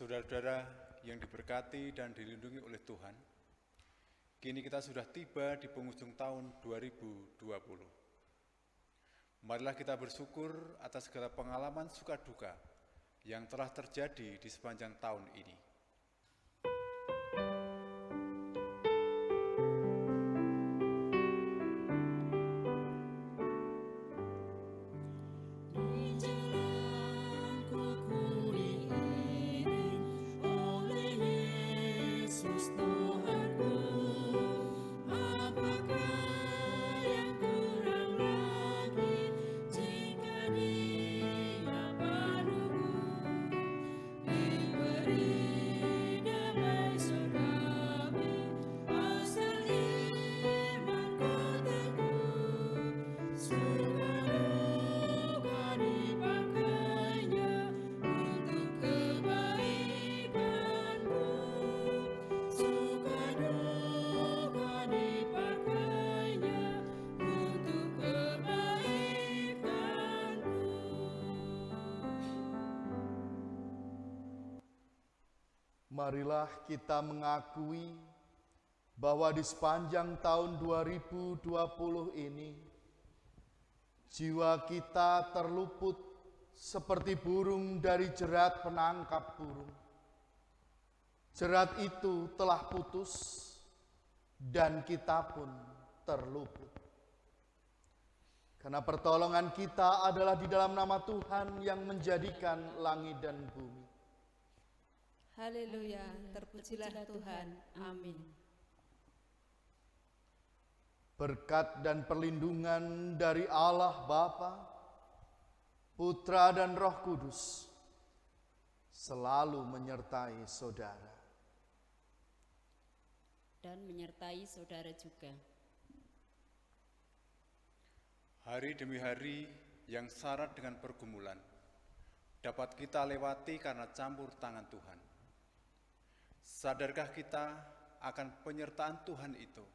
Saudara-saudara yang diberkati dan dilindungi oleh Tuhan, kini kita sudah tiba di penghujung tahun 2020. Marilah kita bersyukur atas segala pengalaman suka duka yang telah terjadi di sepanjang tahun ini. Marilah kita mengakui bahwa di sepanjang tahun 2020 ini, jiwa kita terluput seperti burung dari jerat penangkap burung. Jerat itu telah putus dan kita pun terluput. Karena pertolongan kita adalah di dalam nama Tuhan yang menjadikan langit dan bumi. Haleluya, terpujilah Tuhan. Amin. Berkat dan perlindungan dari Allah Bapa, Putra dan Roh Kudus selalu menyertai saudara. Dan menyertai saudara juga. Hari demi hari yang syarat dengan pergumulan dapat kita lewati karena campur tangan Tuhan. Sadarkah kita akan penyertaan Tuhan itu?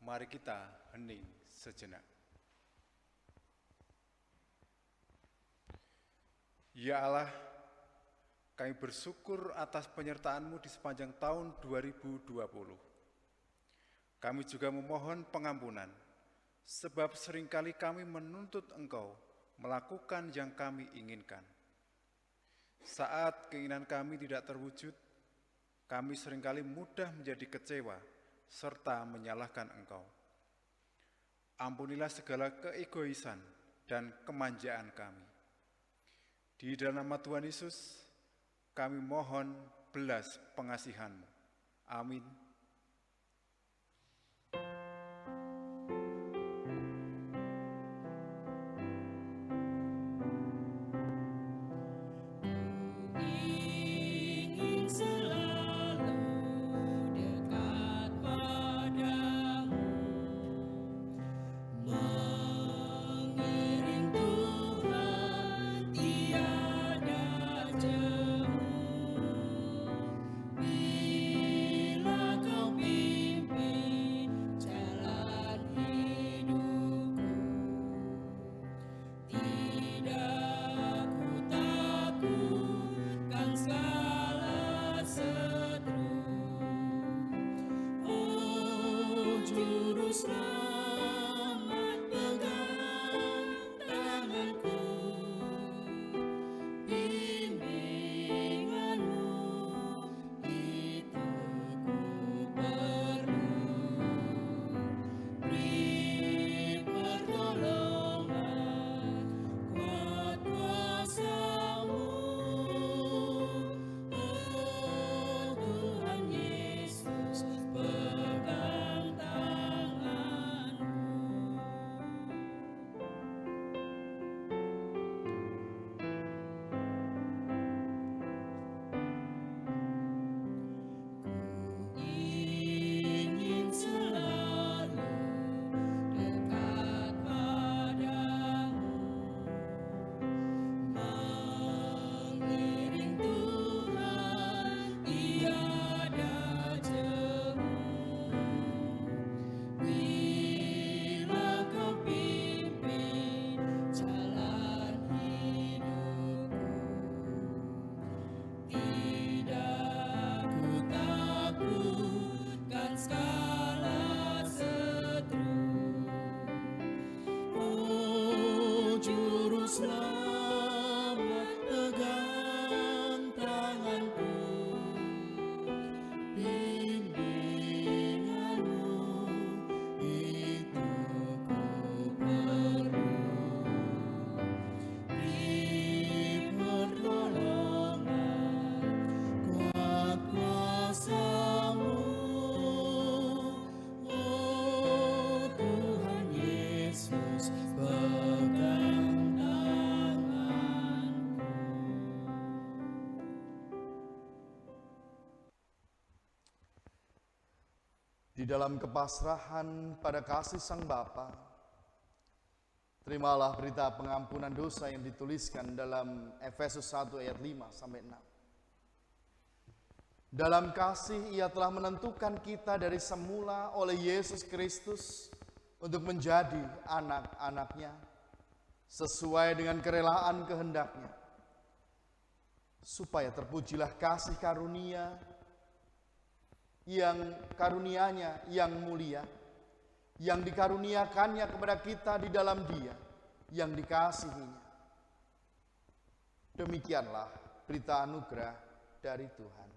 Mari kita hening sejenak. Ya Allah, kami bersyukur atas penyertaan-Mu di sepanjang tahun 2020. Kami juga memohon pengampunan, sebab seringkali kami menuntut Engkau melakukan yang kami inginkan. Saat keinginan kami tidak terwujud, kami seringkali mudah menjadi kecewa serta menyalahkan Engkau. Ampunilah segala keegoisan dan kemanjaan kami. Di dalam nama Tuhan Yesus, kami mohon belas pengasihan-Mu. Amin. Pegang tangan Di dalam kepasrahan pada kasih Sang Bapa, terimalah berita pengampunan dosa yang dituliskan dalam Efesus 1 ayat 5 sampai 6. Dalam kasih ia telah menentukan kita dari semula oleh Yesus Kristus untuk menjadi anak-anaknya sesuai dengan kerelaan kehendaknya, supaya terpujilah kasih karunia yang karunia-Nya yang mulia, yang dikaruniakannya kepada kita di dalam Dia yang dikasihinya. Demikianlah berita anugerah dari Tuhan.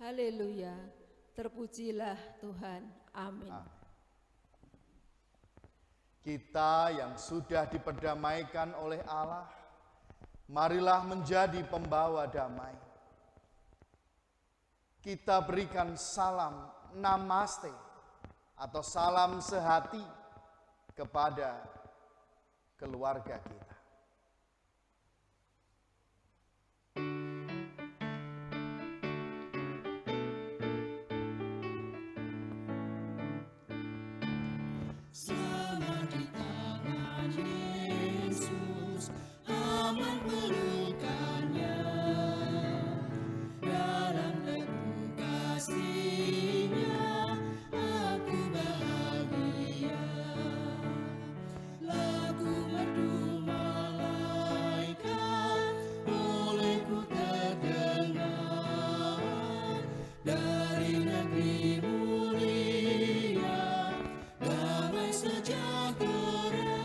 Haleluya, terpujilah Tuhan. Amin. Kita yang sudah diperdamaikan oleh Allah, marilah menjadi pembawa damai. Kita berikan salam namaste atau salam sehati kepada keluarga kita. Selama di tangan Yesus, aman pelukannya. Dalam teguh kasih-Nya, aku bahagia. Lagu merdu malaikat olehku terdengar. Dari negeri mulia, damai sejahtera,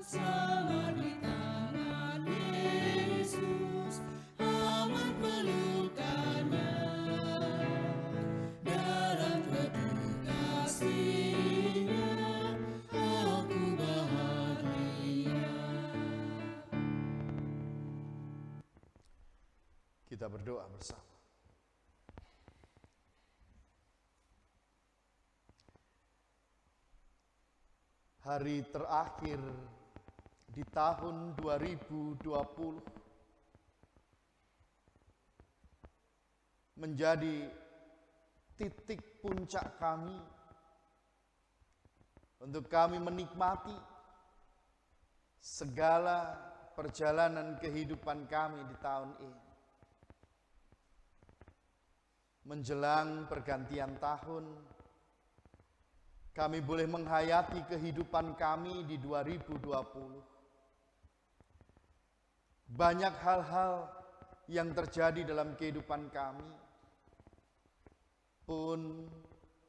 sama di tangan Yesus, aman pelukannya. Dalam teguh kasih-Nya, aku bahagia. Kita berdoa bersama. Hari terakhir di tahun 2020 menjadi titik puncak kami untuk kami menikmati segala perjalanan kehidupan kami di tahun ini. Menjelang pergantian tahun, kami boleh menghayati kehidupan kami di 2020. Banyak hal-hal yang terjadi dalam kehidupan kami, pun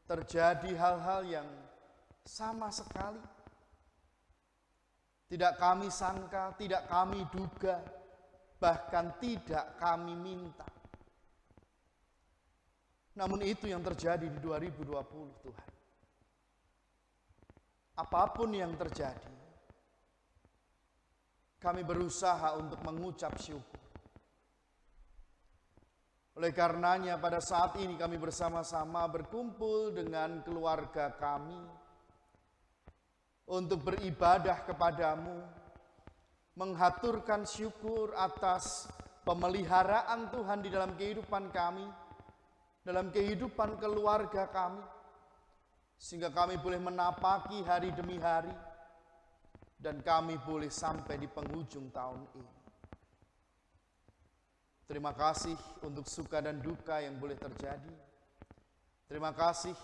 terjadi hal-hal yang sama sekali tidak kami sangka, tidak kami duga, bahkan tidak kami minta. Namun itu yang terjadi di 2020, Tuhan. Apapun yang terjadi, kami berusaha untuk mengucap syukur. Oleh karenanya pada saat ini kami bersama-sama berkumpul dengan keluarga kami untuk beribadah kepadamu, menghaturkan syukur atas pemeliharaan Tuhan di dalam kehidupan kami, dalam kehidupan keluarga kami, sehingga kami boleh menapaki hari demi hari, dan kami boleh sampai di penghujung tahun ini. Terima kasih untuk suka dan duka yang boleh terjadi. Terima kasih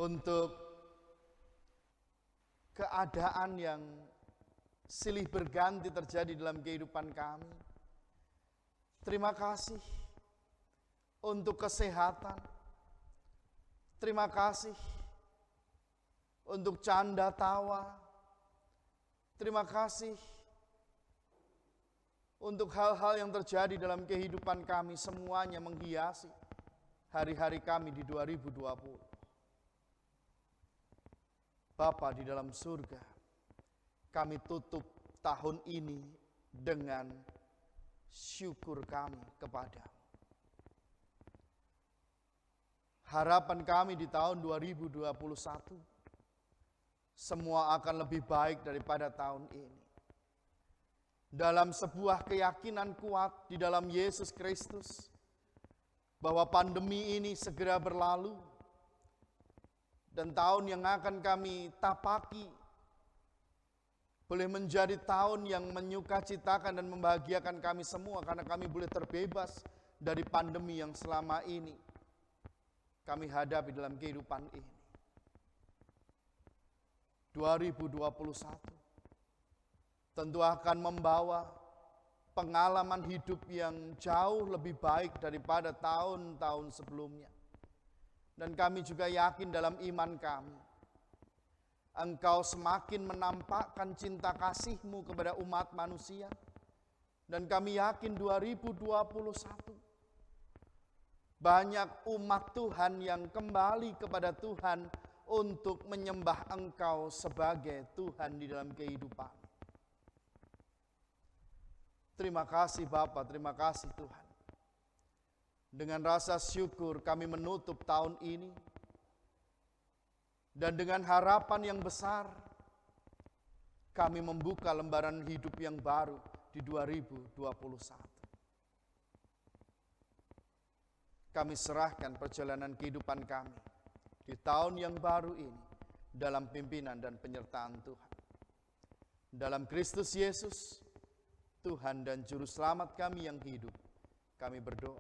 untuk keadaan yang silih berganti terjadi dalam kehidupan kami. Terima kasih untuk kesehatan. Terima kasih untuk canda tawa. Terima kasih untuk hal-hal yang terjadi dalam kehidupan kami, semuanya menghiasi hari-hari kami di 2020. Bapa di dalam surga, kami tutup tahun ini dengan syukur kami kepadamu. Harapan kami di tahun 2021, semua akan lebih baik daripada tahun ini. Dalam sebuah keyakinan kuat di dalam Yesus Kristus, bahwa pandemi ini segera berlalu dan tahun yang akan kami tapaki boleh menjadi tahun yang menyukacitakan dan membahagiakan kami semua karena kami boleh terbebas dari pandemi yang selama ini kami hadapi dalam kehidupan ini. 2021 tentu akan membawa pengalaman hidup yang jauh lebih baik daripada tahun-tahun sebelumnya. Dan kami juga yakin dalam iman kami, Engkau semakin menampakkan cinta kasih-Mu kepada umat manusia. Dan kami yakin 2021 banyak umat Tuhan yang kembali kepada Tuhan untuk menyembah Engkau sebagai Tuhan di dalam kehidupan. Terima kasih Bapa, terima kasih Tuhan. Dengan rasa syukur kami menutup tahun ini. Dan dengan harapan yang besar, kami membuka lembaran hidup yang baru di 2021. Kami serahkan perjalanan kehidupan kami di tahun yang baru ini dalam pimpinan dan penyertaan Tuhan. Dalam Kristus Yesus, Tuhan dan Juru Selamat kami yang hidup, kami berdoa.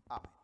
Amin.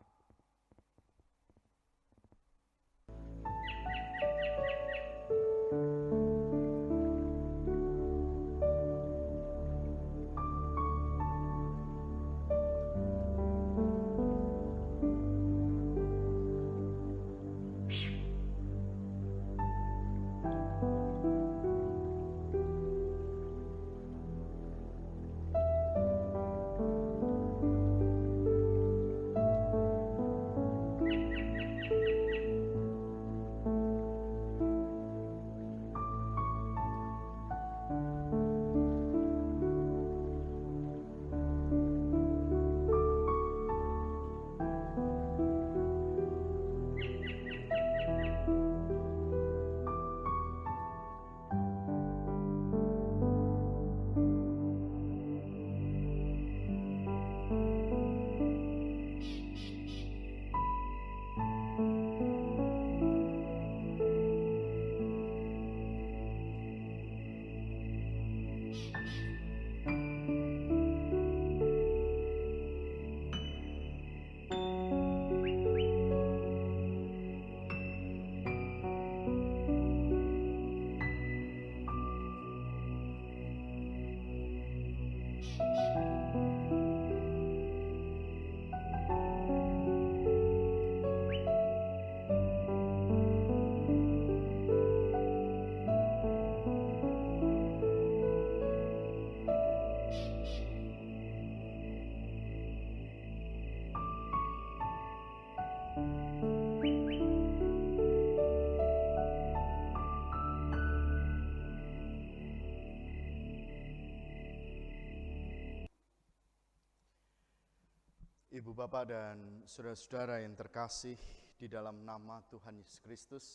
Ibu bapak dan saudara-saudara yang terkasih di dalam nama Tuhan Yesus Kristus,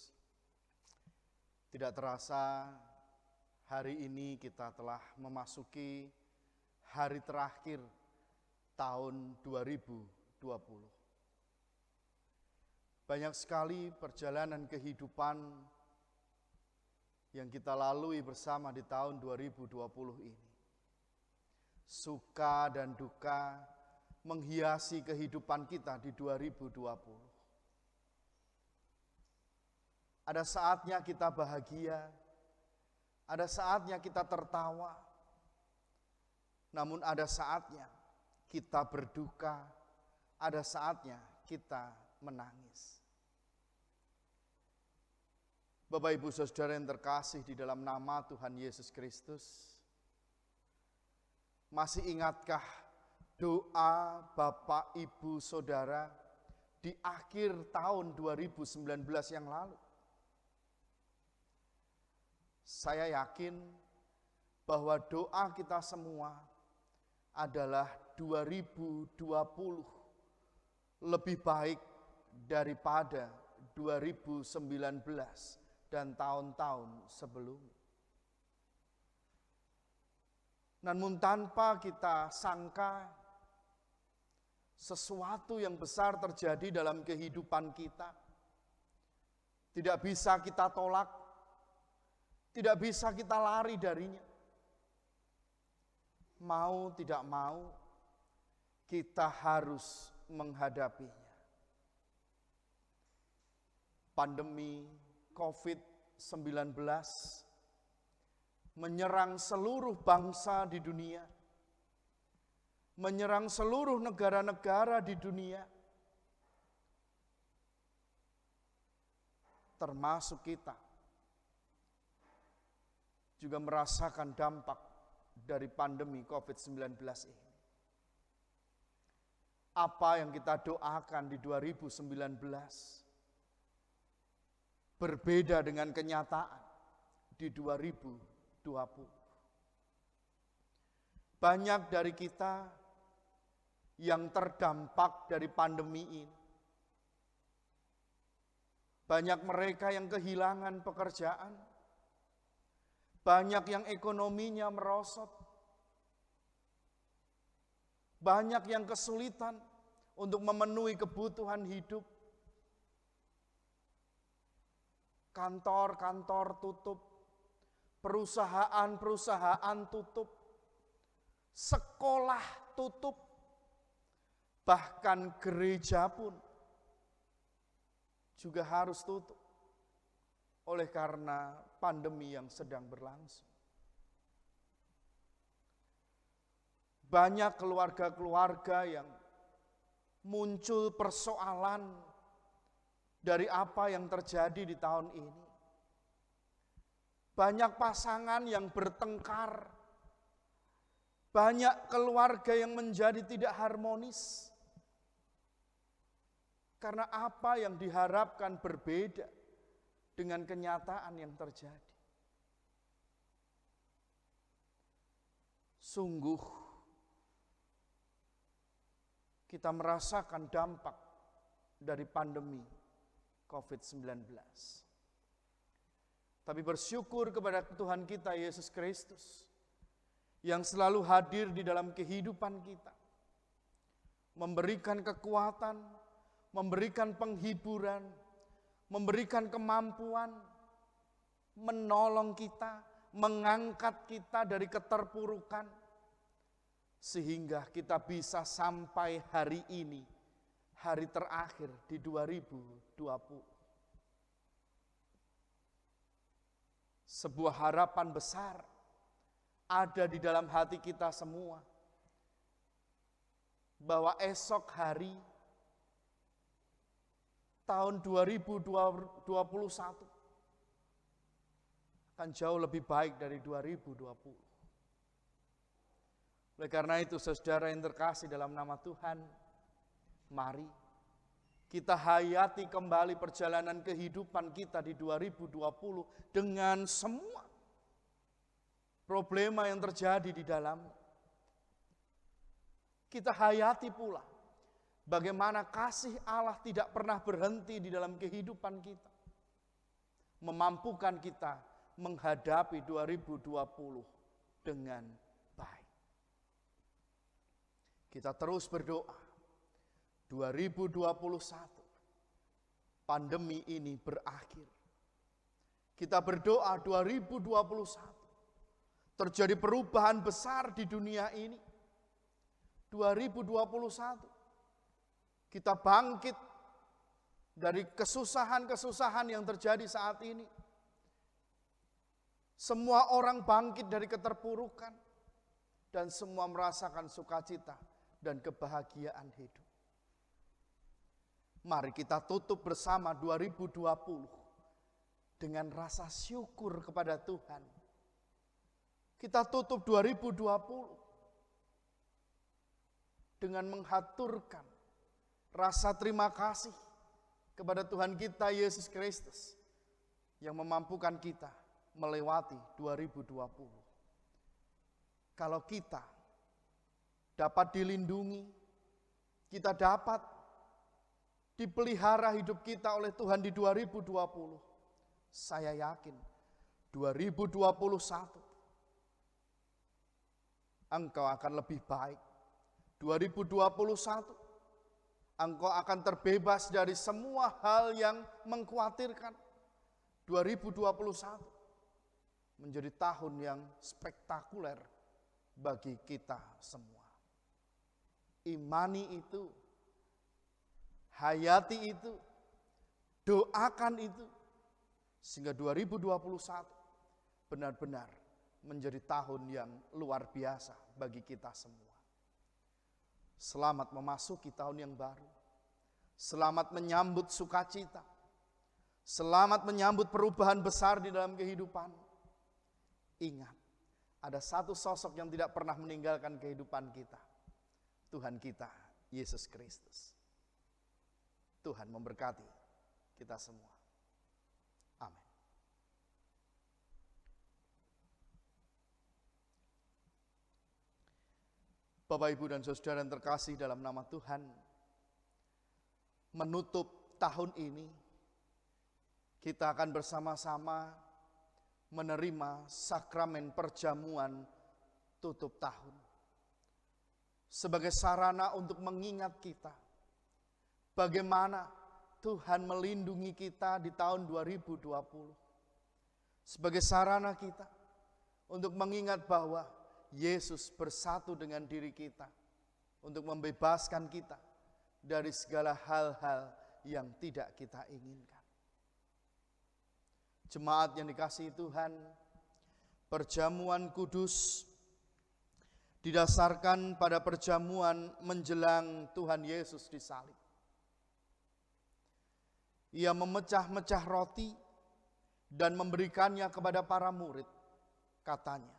tidak terasa hari ini kita telah memasuki hari terakhir tahun 2020. Banyak sekali perjalanan kehidupan yang kita lalui bersama di tahun 2020 ini. Suka dan duka menghiasi kehidupan kita di 2020. Ada saatnya kita bahagia, ada saatnya kita tertawa, namun ada saatnya kita berduka, ada saatnya kita menangis. Bapak Ibu Saudara yang terkasih di dalam nama Tuhan Yesus Kristus, masih ingatkah doa Bapak, Ibu, Saudara di akhir tahun 2019 yang lalu? Saya yakin bahwa doa kita semua adalah 2020 lebih baik daripada 2019 dan tahun-tahun sebelumnya. Namun tanpa kita sangka, sesuatu yang besar terjadi dalam kehidupan kita. Tidak bisa kita tolak, tidak bisa kita lari darinya. Mau tidak mau, kita harus menghadapinya. Pandemi COVID-19 menyerang seluruh bangsa di dunia, menyerang seluruh negara-negara di dunia, termasuk kita juga merasakan dampak dari pandemi COVID-19 ini. Apa yang kita doakan di 2019 berbeda dengan kenyataan di 2020. Banyak dari kita yang terdampak dari pandemi ini. Banyak mereka yang kehilangan pekerjaan. Banyak yang ekonominya merosot. Banyak yang kesulitan untuk memenuhi kebutuhan hidup. Kantor-kantor tutup, perusahaan-perusahaan tutup, sekolah tutup, bahkan gereja pun juga harus tutup oleh karena pandemi yang sedang berlangsung. Banyak keluarga-keluarga yang muncul persoalan dari apa yang terjadi di tahun ini. Banyak pasangan yang bertengkar, banyak keluarga yang menjadi tidak harmonis, karena apa yang diharapkan berbeda dengan kenyataan yang terjadi. Sungguh, kita merasakan dampak dari pandemi COVID-19. Tapi bersyukur kepada Tuhan kita Yesus Kristus yang selalu hadir di dalam kehidupan kita, memberikan kekuatan, memberikan penghiburan, memberikan kemampuan, menolong kita, mengangkat kita dari keterpurukan, sehingga kita bisa sampai hari ini, hari terakhir di 2020. Sebuah harapan besar ada di dalam hati kita semua, bahwa esok hari tahun 2021 akan jauh lebih baik dari 2020. Oleh karena itu, saudara yang terkasih dalam nama Tuhan, mari kita hayati kembali perjalanan kehidupan kita di 2020 dengan semua problema yang terjadi di dalam. Kita hayati pula bagaimana kasih Allah tidak pernah berhenti di dalam kehidupan kita, memampukan kita menghadapi 2020 dengan baik. Kita terus berdoa, 2021 pandemi ini berakhir. Kita berdoa 2021 terjadi perubahan besar di dunia ini. 2021 kita bangkit dari kesusahan-kesusahan yang terjadi saat ini. Semua orang bangkit dari keterpurukan dan semua merasakan sukacita dan kebahagiaan hidup. Mari kita tutup bersama 2020 dengan rasa syukur kepada Tuhan. Kita tutup 2020 dengan menghaturkan rasa terima kasih kepada Tuhan kita Yesus Kristus yang memampukan kita melewati 2020. Kalau kita dapat dilindungi, kita dapat dipelihara hidup kita oleh Tuhan di 2020, saya yakin 2021 engkau akan lebih baik. 2021 Engkau akan terbebas dari semua hal yang mengkhawatirkan. 2021 menjadi tahun yang spektakuler bagi kita semua. Imani itu, hayati itu, doakan itu, sehingga 2021 benar-benar menjadi tahun yang luar biasa bagi kita semua. Selamat memasuki tahun yang baru. Selamat menyambut sukacita. Selamat menyambut perubahan besar di dalam kehidupan. Ingat, ada satu sosok yang tidak pernah meninggalkan kehidupan kita. Tuhan kita, Yesus Kristus. Tuhan memberkati kita semua. Amin. Bapak, Ibu, dan Saudara yang terkasih dalam nama Tuhan, menutup tahun ini, kita akan bersama-sama menerima sakramen perjamuan tutup tahun. Sebagai sarana untuk mengingat kita, bagaimana Tuhan melindungi kita di tahun 2020. Sebagai sarana kita untuk mengingat bahwa Yesus bersatu dengan diri kita untuk membebaskan kita dari segala hal-hal yang tidak kita inginkan. Jemaat yang dikasihi Tuhan, perjamuan kudus didasarkan pada perjamuan menjelang Tuhan Yesus disalib. Ia memecah-mecah roti dan memberikannya kepada para murid. Katanya,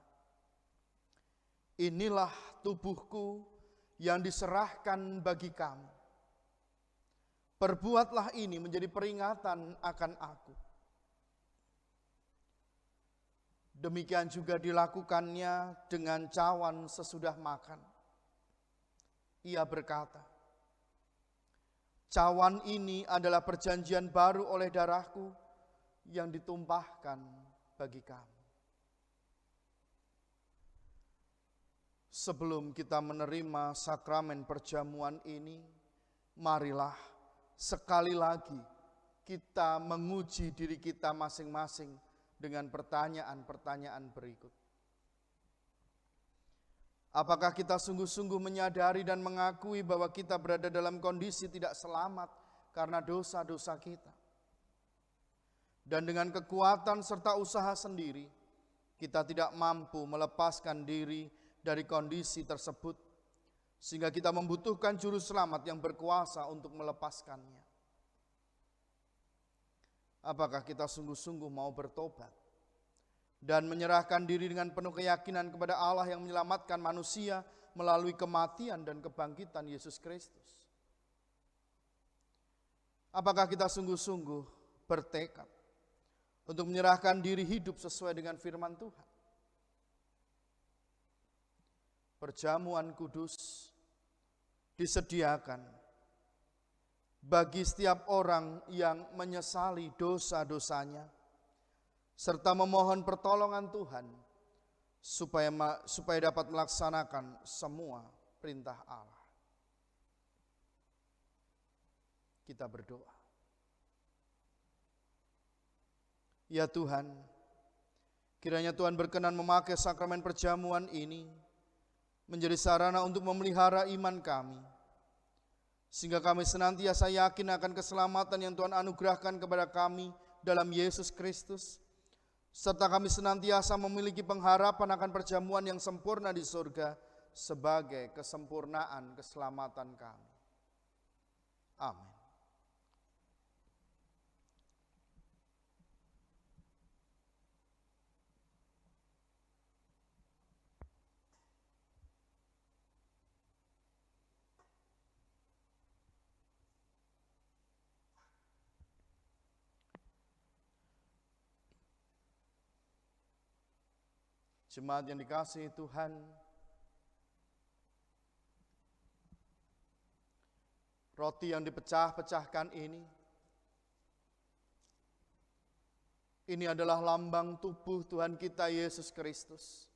"Inilah tubuhku yang diserahkan bagi kamu. Perbuatlah ini menjadi peringatan akan aku." Demikian juga dilakukannya dengan cawan sesudah makan. Ia berkata, "Cawan ini adalah perjanjian baru oleh darahku yang ditumpahkan bagi kamu." Sebelum kita menerima sakramen perjamuan ini, marilah sekali lagi kita menguji diri kita masing-masing dengan pertanyaan-pertanyaan berikut. Apakah kita sungguh-sungguh menyadari dan mengakui bahwa kita berada dalam kondisi tidak selamat karena dosa-dosa kita? Dan dengan kekuatan serta usaha sendiri, kita tidak mampu melepaskan diri dari kondisi tersebut, sehingga kita membutuhkan juru selamat yang berkuasa untuk melepaskannya. Apakah kita sungguh-sungguh mau bertobat dan menyerahkan diri dengan penuh keyakinan kepada Allah yang menyelamatkan manusia melalui kematian dan kebangkitan Yesus Kristus? Apakah kita sungguh-sungguh bertekad untuk menyerahkan diri hidup sesuai dengan firman Tuhan? Perjamuan kudus disediakan bagi setiap orang yang menyesali dosa-dosanya serta memohon pertolongan Tuhan supaya dapat melaksanakan semua perintah Allah. Kita berdoa. Ya Tuhan, kiranya Tuhan berkenan memakai sakramen perjamuan ini menjadi sarana untuk memelihara iman kami, sehingga kami senantiasa yakin akan keselamatan yang Tuhan anugerahkan kepada kami dalam Yesus Kristus, serta kami senantiasa memiliki pengharapan akan perjamuan yang sempurna di surga sebagai kesempurnaan keselamatan kami. Amin. Jemaat yang dikasihi Tuhan, roti yang dipecah-pecahkan ini adalah lambang tubuh Tuhan kita Yesus Kristus.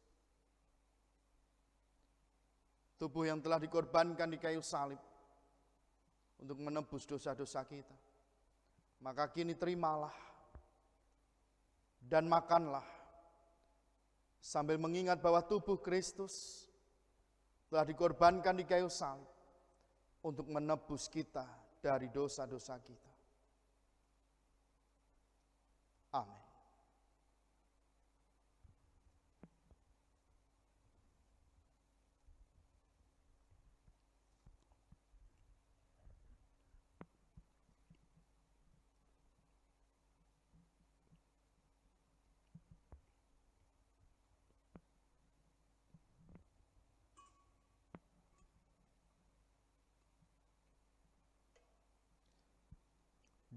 Tubuh yang telah dikorbankan di kayu salib untuk menebus dosa-dosa kita. Maka kini terimalah dan makanlah sambil mengingat bahwa tubuh Kristus telah dikorbankan di kayu salib untuk menebus kita dari dosa-dosa kita. Amin.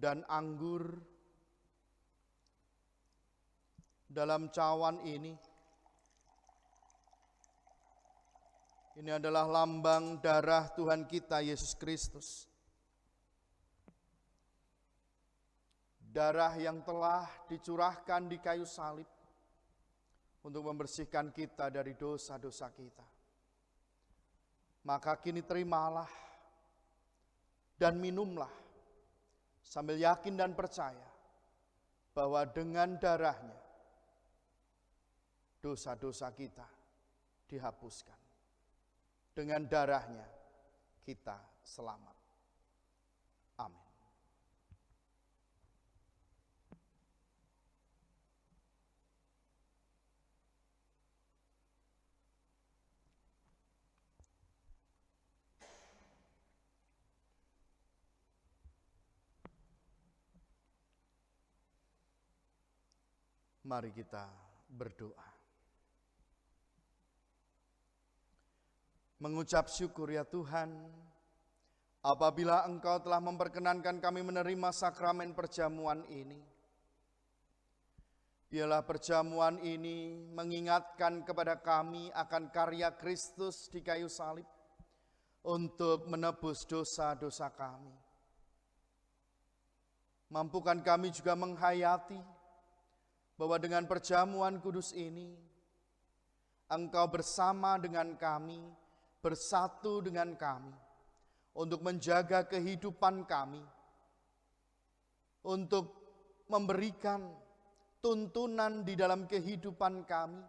Dan anggur dalam cawan ini adalah lambang darah Tuhan kita Yesus Kristus. Darah yang telah dicurahkan di kayu salib untuk membersihkan kita dari dosa-dosa kita. Maka kini terimalah dan minumlah sambil yakin dan percaya bahwa dengan darahnya dosa-dosa kita dihapuskan. Dengan darahnya kita selamat. Amin. Mari kita berdoa. Mengucap syukur ya Tuhan, apabila Engkau telah memperkenankan kami menerima sakramen perjamuan ini. Biarlah perjamuan ini mengingatkan kepada kami akan karya Kristus di kayu salib untuk menebus dosa-dosa kami. Mampukan kami juga menghayati bahwa dengan perjamuan kudus ini, Engkau bersama dengan kami, bersatu dengan kami, untuk menjaga kehidupan kami, untuk memberikan tuntunan di dalam kehidupan kami,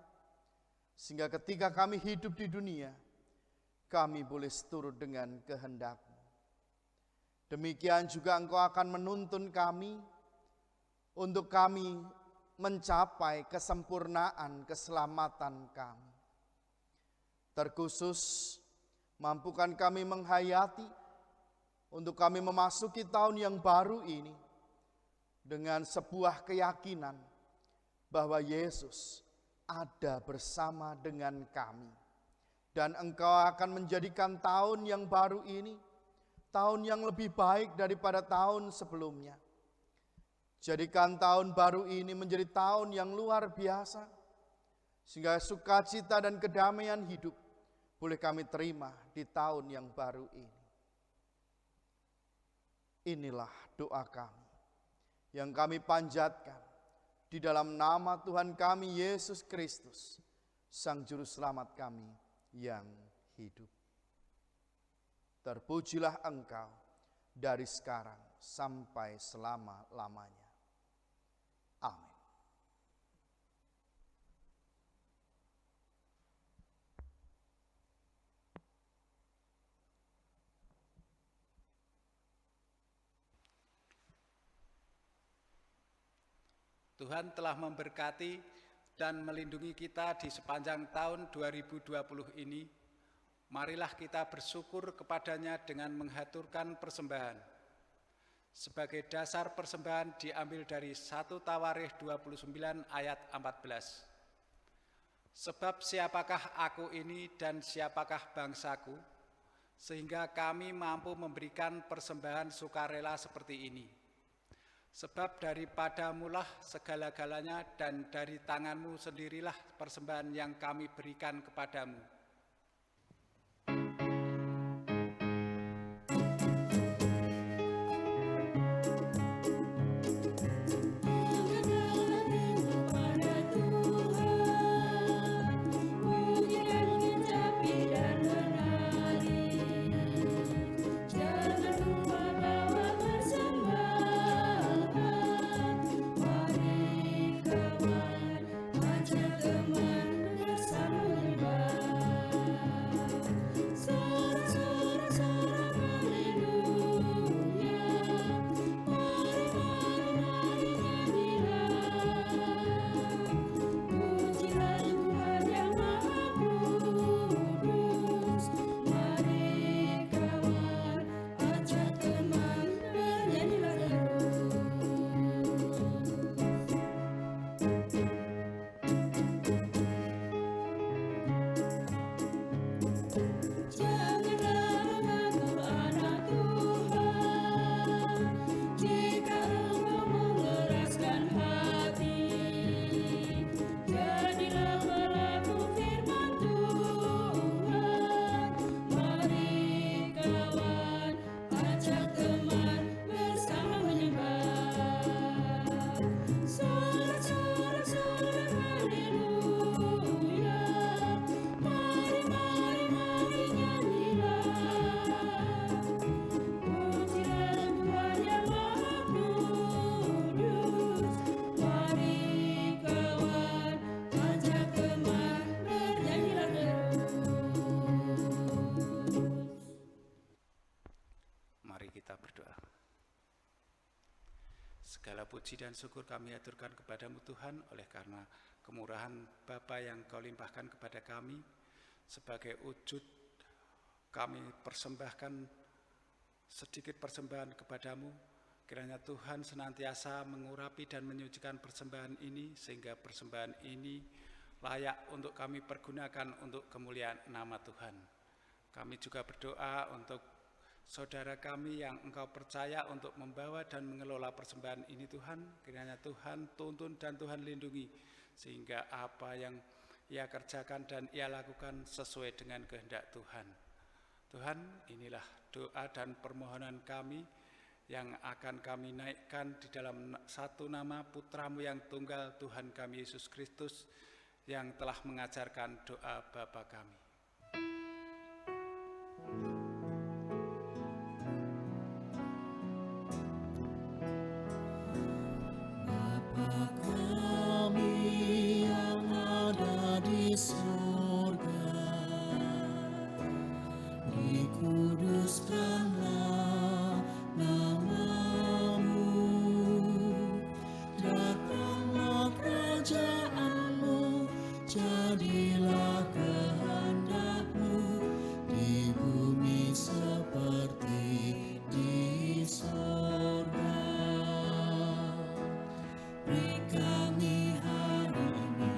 sehingga ketika kami hidup di dunia, kami boleh seturut dengan kehendak-Mu. Demikian juga Engkau akan menuntun kami, untuk kami mencapai kesempurnaan keselamatan kami. Terkhusus, mampukan kami menghayati untuk kami memasuki tahun yang baru ini dengan sebuah keyakinan bahwa Yesus ada bersama dengan kami. Dan Engkau akan menjadikan tahun yang baru ini tahun yang lebih baik daripada tahun sebelumnya. Jadikan tahun baru ini menjadi tahun yang luar biasa, sehingga sukacita dan kedamaian hidup boleh kami terima di tahun yang baru ini. Inilah doa kami yang kami panjatkan di dalam nama Tuhan kami Yesus Kristus, Sang Juru Selamat kami yang hidup. Terpujilah Engkau dari sekarang sampai selama-lamanya. Amin. Tuhan telah memberkati dan melindungi kita di sepanjang tahun 2020 ini. Marilah kita bersyukur kepadanya dengan menghaturkan persembahan. Sebagai dasar persembahan diambil dari 1 Tawarikh 29 ayat 14. Sebab siapakah aku ini dan siapakah bangsaku, sehingga kami mampu memberikan persembahan sukarela seperti ini. Sebab daripadamulah segala-galanya dan dari tanganmu sendirilah persembahan yang kami berikan kepadamu. Jangan lupa Segala puji dan syukur kami aturkan kepadamu Tuhan, oleh karena kemurahan Bapa yang Kau limpahkan kepada kami. Sebagai wujud kami persembahkan sedikit persembahan kepadamu. Kiranya Tuhan senantiasa mengurapi dan menyucikan persembahan ini, sehingga persembahan ini layak untuk kami pergunakan untuk kemuliaan nama Tuhan. Kami juga berdoa untuk saudara kami yang Engkau percaya untuk membawa dan mengelola persembahan ini Tuhan. Kiranya Tuhan tuntun dan Tuhan lindungi, sehingga apa yang Ia kerjakan dan Ia lakukan sesuai dengan kehendak Tuhan. Tuhan, inilah doa dan permohonan kami yang akan kami naikkan di dalam satu nama Putra-Mu yang tunggal, Tuhan kami Yesus Kristus, yang telah mengajarkan doa Bapa kami. Bapa kami yang ada di surga, dikuduskanlah nama-Mu, datanglah kerajaan-Mu, jadilah kehendak-Mu di bumi seperti di surga. Beri kami hari ini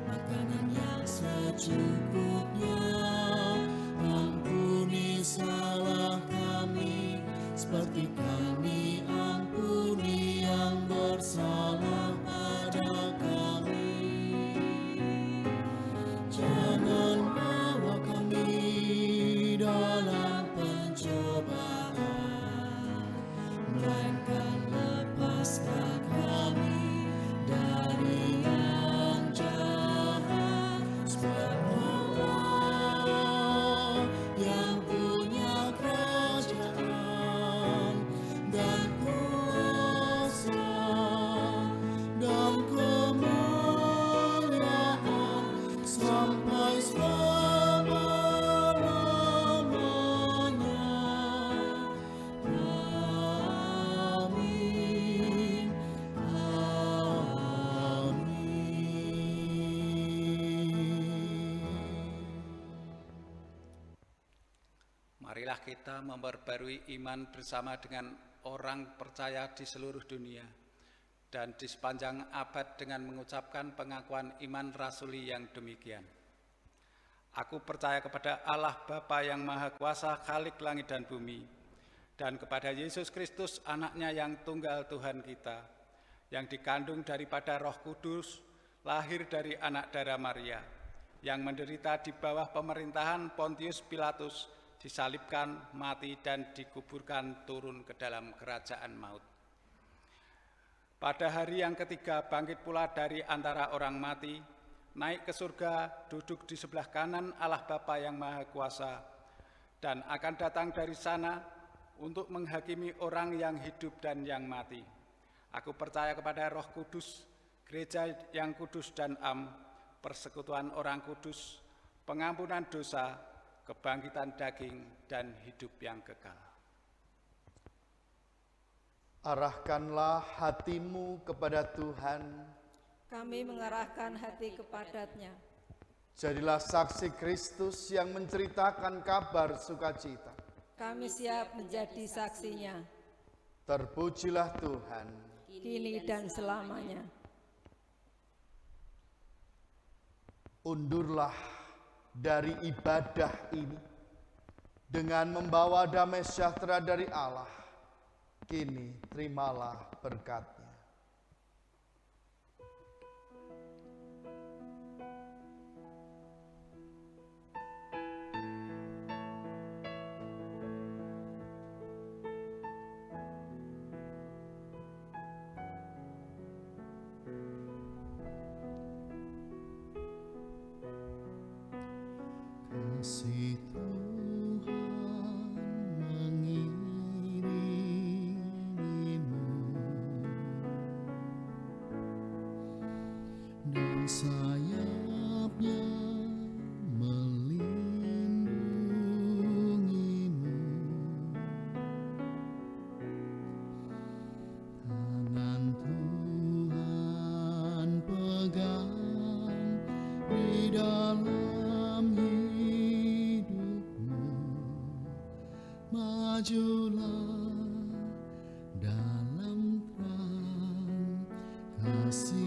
makanan yang secukupnya, ampuni salah kami seperti kami ampuni yang bersalah pada kami. Jangan bawa kami dalam pencobaan, melainkan lepaskan kami dari yang jahat. Sebab Allah yang punya kerajaan dan kuasa dan kemuliaan sampai selama-lamanya. Amin. Marilah kita memperbarui iman bersama dengan orang percaya di seluruh dunia dan di sepanjang abad dengan mengucapkan pengakuan iman rasuli yang demikian. Aku percaya kepada Allah Bapa yang Maha Kuasa, Khalik langit dan bumi, dan kepada Yesus Kristus, anaknya yang tunggal Tuhan kita, yang dikandung daripada Roh Kudus, lahir dari anak darah Maria, yang menderita di bawah pemerintahan Pontius Pilatus, disalibkan, mati, dan dikuburkan turun ke dalam kerajaan maut. Pada hari yang ketiga bangkit pula dari antara orang mati, naik ke surga, duduk di sebelah kanan Allah Bapa yang Maha Kuasa, dan akan datang dari sana untuk menghakimi orang yang hidup dan yang mati. Aku percaya kepada Roh Kudus, gereja yang kudus dan am, persekutuan orang kudus, pengampunan dosa, kebangkitan daging, dan hidup yang kekal. Arahkanlah hatimu kepada Tuhan. Kami mengarahkan hati kepadanya. Jadilah saksi Kristus yang menceritakan kabar sukacita. Kami siap menjadi saksinya, Terpujilah Tuhan. kini dan selamanya. Undurlah dari ibadah ini dengan membawa damai sejahtera dari Allah. Kini terimalah berkat-Nya. Kasih Tuhan mengiringimu dan sayap-Nya melindungimu. Tangan kasih